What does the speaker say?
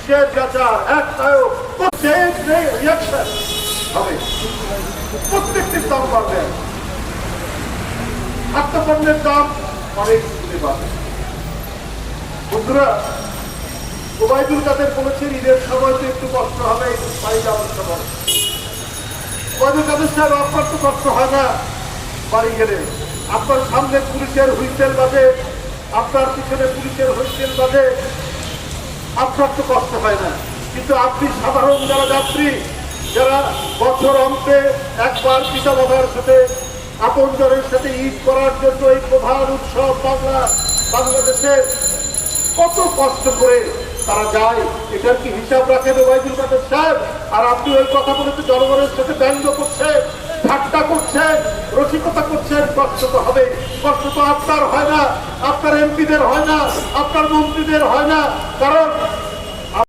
পুলিশের বিচার এক নায়ক রিয়াকশন হবে, প্রত্যেকটির দাম বাড়বে, খাদ্যপণ্যের দাম অনেক বাড়বে। বন্ধুরা, ওবায়দুল কাদের বলেছেন ঈদের সময় তো একটু কষ্ট হবে, বাড়ি যাওয়ার সময়। ওবায়দুল কাদের সাহেব, আপনার তো কষ্ট হয় না বাড়ি গেলে। আপনার সামনে পুলিশের হুইসেল বাজে, আপনার পিছনে পুলিশের হুইসেল বাজে, আপনার তো কষ্ট হয় না। কিন্তু আপনি সাধারণ যারা যাত্রী, যারা বছর অন্তে একবার পিতা বাবার সাথে আপনজনের সাথে ঈদ করার জন্য এই প্রধান উৎসব বাংলাদেশে কত কষ্ট করে তারা যায়, এটার কি হিসাব রাখেন ওবায়দুল কাদের সাহেব? আর আপনি ওই কথা বলে তো জনগণের সাথে ব্যঙ্গ করছেন, ঠাট্টা করছেন, রসিকতা করছেন। কষ্ট তো হবে, কষ্ট তো আপনার হয় না, আপনার এমপিদের হয় না, আপনার মন্ত্রীদের হয় না। কারণ